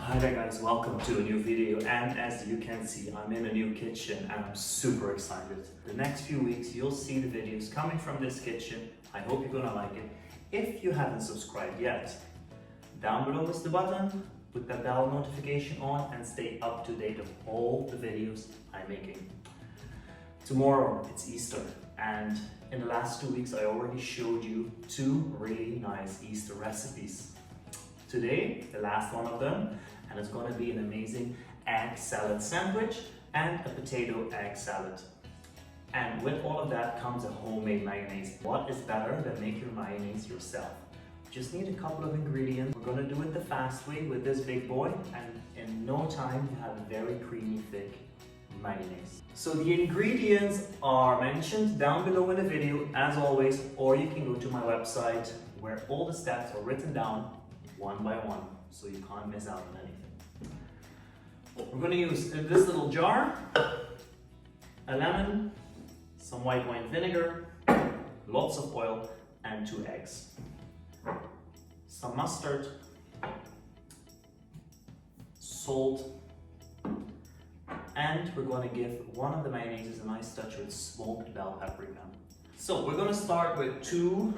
Hi there guys, welcome to a new video, and as you can see I'm in a new kitchen and I'm super excited. The next few weeks you'll see the videos coming from this kitchen. I hope you're gonna like it. If you haven't subscribed yet, down below is the button, put that bell notification on and stay up to date of all the videos I'm making. Tomorrow it's Easter, and in the last 2 weeks I already showed you 2 really nice Easter recipes. Today, the last one of them, and it's going to be an amazing egg salad sandwich and a potato egg salad. And with all of that comes a homemade mayonnaise. What is better than make your mayonnaise yourself? Just need a couple of ingredients. We're going to do it the fast way with this big boy, and in no time you have a very creamy, thick mayonnaise. So the ingredients are mentioned down below in the video as always, or you can go to my website where all the steps are written down one by one, so you can't miss out on anything. We're going to use this little jar, a lemon, some white wine vinegar, lots of oil, and 2 eggs. Some mustard, salt, and we're going to give one of the mayonnaises a nice touch with smoked bell paprika. So we're going to start with 2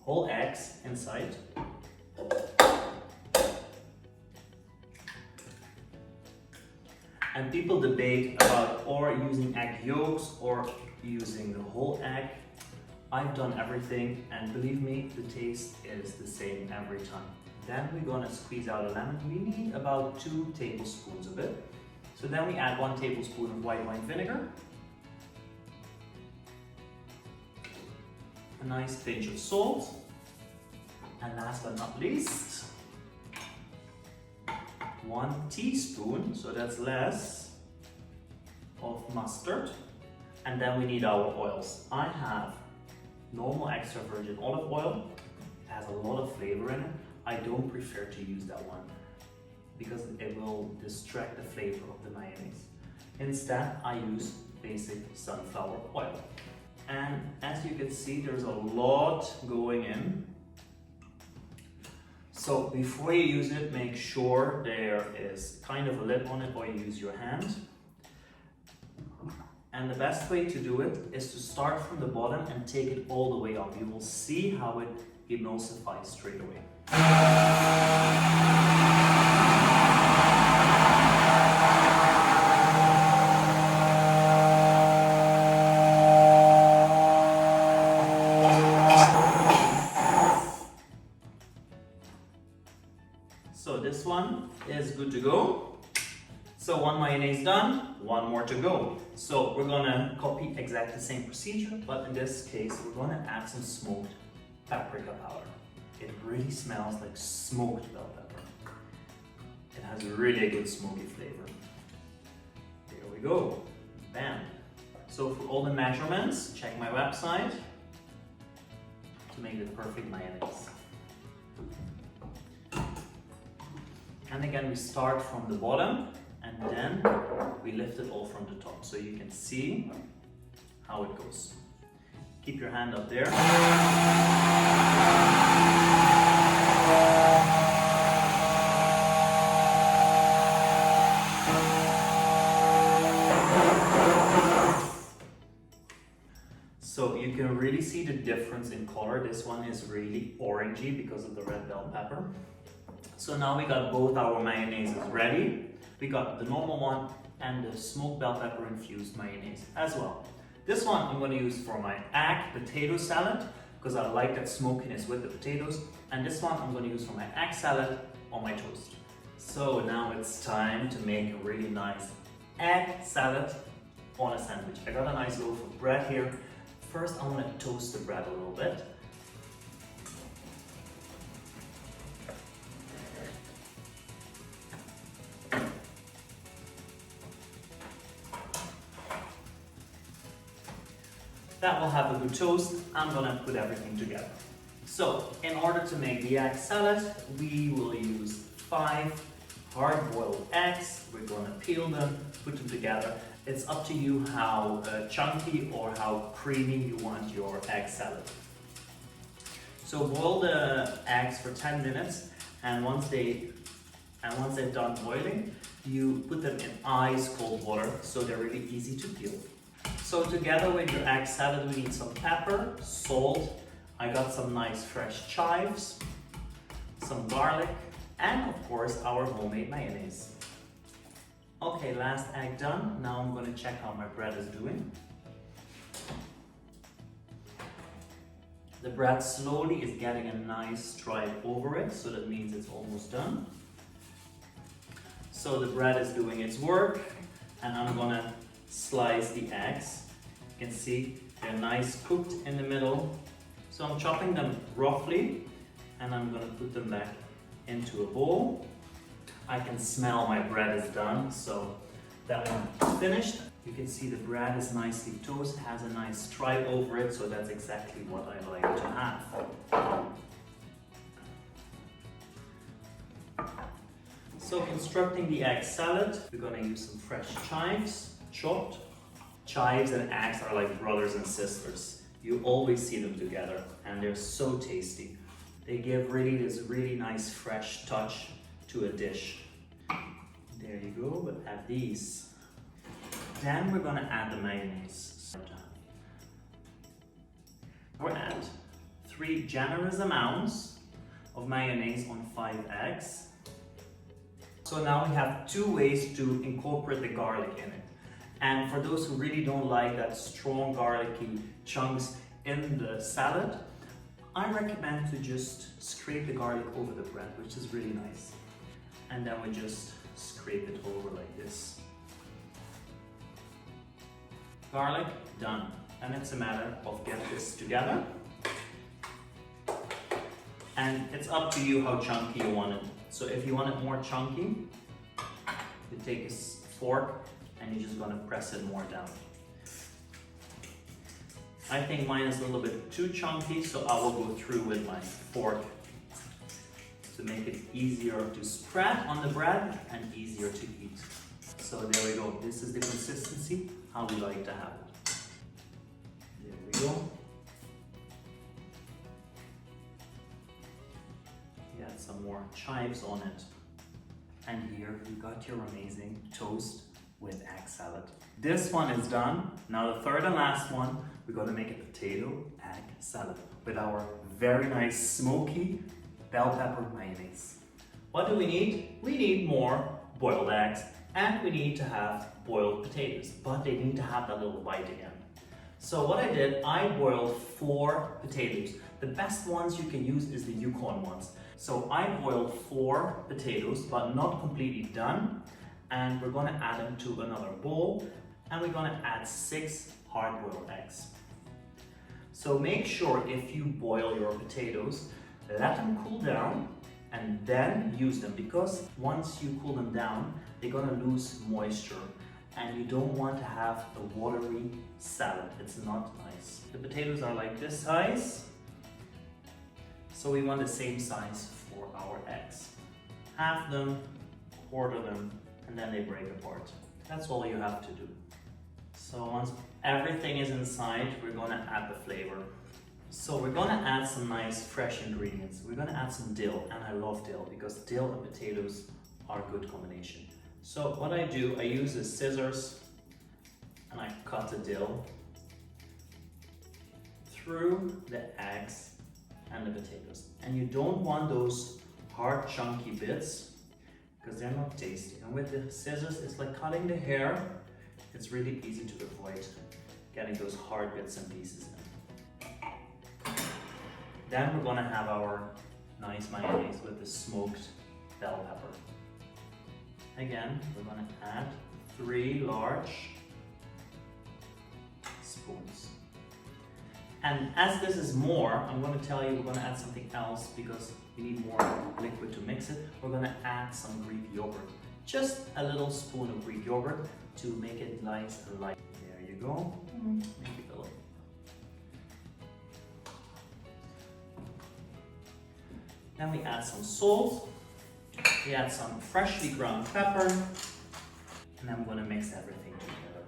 whole eggs inside. And people debate about or using egg yolks or using the whole egg. I've done everything, and believe me, the taste is the same every time. Then we're gonna squeeze out a lemon. We need about 2 tablespoons of it. So then we add 1 tablespoon of white wine vinegar, a nice pinch of salt, and last but not least, 1 teaspoon, so that's less, of mustard. And then we need our oils. I have normal extra virgin olive oil. It has a lot of flavor in it. I don't prefer to use that one because it will distract the flavor of the mayonnaise. Instead, I use basic sunflower oil. And as you can see, there's a lot going in. So before you use it, make sure there is kind of a lid on it, or you use your hand. And the best way to do it is to start from the bottom and take it all the way up. You will see how it emulsifies straight away. So this one is good to go. So 1 mayonnaise done, 1 more to go. So we're gonna copy exactly the same procedure, but in this case we're gonna add some smoked paprika powder. It really smells like smoked bell pepper. It has really a good smoky flavor. There we go, bam. So for all the measurements, check my website to make the perfect mayonnaise. And again, we start from the bottom and then we lift it all from the top, so you can see how it goes. Keep your hand up there. So you can really see the difference in color. This one is really orangey because of the red bell pepper. So now we got both our mayonnaises ready. We got the normal one and the smoked bell pepper infused mayonnaise as well. This one I'm going to use for my egg potato salad because I like that smokiness with the potatoes. And this one I'm going to use for my egg salad on my toast. So now it's time to make a really nice egg salad on a sandwich. I got a nice loaf of bread here. First I want to toast the bread a little bit. That will have a good toast. I'm gonna put everything together. So, in order to make the egg salad, we will use 5 hard-boiled eggs. We're gonna peel them, put them together. It's up to you how chunky or how creamy you want your egg salad. So boil the eggs for 10 minutes, and once they And once they're done boiling, you put them in ice cold water so they're really easy to peel. So together with your egg salad, we need some pepper, salt. I got some nice fresh chives, some garlic, and of course our homemade mayonnaise. Okay, last egg done. Now I'm going to check how my bread is doing. The bread slowly is getting a nice stripe over it, so that means it's almost done. So the bread is doing its work, and I'm going to slice the eggs. You can see they're nice cooked in the middle. So I'm chopping them roughly, and I'm going to put them back into a bowl. I can smell my bread is done, so that one is finished. You can see the bread is nicely toasted, has a nice stripe over it, so that's exactly what I like to have. So constructing the egg salad, we're going to use some fresh chives, chopped. Chives and eggs are like brothers and sisters. You always see them together, and they're so tasty. They give really this really nice fresh touch to a dish. There you go, we'll add these. Then we're gonna add the mayonnaise. We'll add 3 generous amounts of mayonnaise on 5 eggs. So now we have 2 ways to incorporate the garlic in it. And for those who really don't like that strong garlicky chunks in the salad, I recommend to just scrape the garlic over the bread, which is really nice. And then we just scrape it over like this. Garlic, done. And it's a matter of getting this together. And it's up to you how chunky you want it. So if you want it more chunky, you take a fork and you're just gonna press it more down. I think mine is a little bit too chunky, so I will go through with my fork to make it easier to spread on the bread and easier to eat. So there we go. This is the consistency, how we like to have it. There we go. You add some more chives on it. And here you got your amazing toast with egg salad. This one is done. Now the third and last one, we're gonna make a potato egg salad with our very nice smoky bell pepper mayonnaise. What do we need? We need more boiled eggs, and we need to have boiled potatoes, but they need to have that little bite again. So what I did, I boiled 4 potatoes. The best ones you can use is the Yukon ones. So I boiled 4 potatoes, but not completely done. And we're gonna add them to another bowl, and we're gonna add 6 hard-boiled eggs. So make sure if you boil your potatoes, let them cool down and then use them, because once you cool them down, they're gonna lose moisture, and you don't want to have a watery salad. It's not nice. The potatoes are like this size, so we want the same size for our eggs. Half them, quarter them, and then they break apart. That's all you have to do. So once everything is inside, we're gonna add the flavor. So we're gonna add some nice fresh ingredients. We're gonna add some dill, and I love dill because dill and potatoes are a good combination. So what I do, I use the scissors and I cut the dill through the eggs and the potatoes. And you don't want those hard chunky bits because they're not tasty. And with the scissors, it's like cutting the hair. It's really easy to avoid getting those hard bits and pieces in. Then we're gonna have our nice mayonnaise with the smoked bell pepper. Again, we're gonna add 3 large spoons. And as this is more, I'm gonna tell you we're gonna add something else because we need more liquid to mix it. We're gonna add some Greek yogurt. Just a little spoon of Greek yogurt to make it nice and light. There you go. Make it a little. Then we add some salt. We add some freshly ground pepper. And then I'm gonna mix everything together.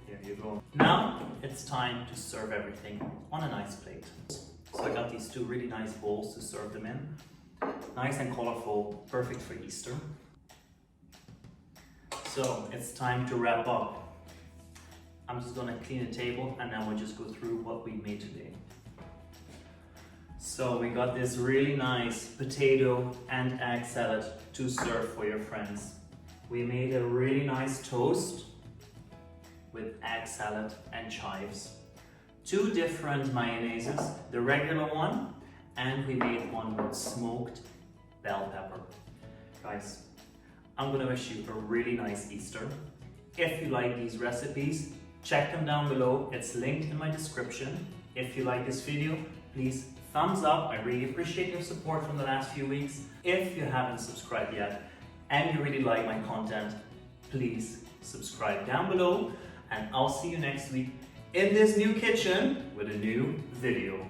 There you go. Now it's time to serve everything on a nice plate. So I got these two really nice bowls to serve them in. Nice and colorful, perfect for Easter. So it's time to wrap up. I'm just gonna clean the table and then we'll just go through what we made today. So we got this really nice potato and egg salad to serve for your friends. We made a really nice toast with egg salad and chives. Two different mayonnaises, the regular one, and we made one with smoked bell pepper. Guys, I'm gonna wish you a really nice Easter. If you like these recipes, check them down below. It's linked in my description. If you like this video, please thumbs up. I really appreciate your support from the last few weeks. If you haven't subscribed yet and you really like my content, please subscribe down below, and I'll see you next week in this new kitchen with a new video.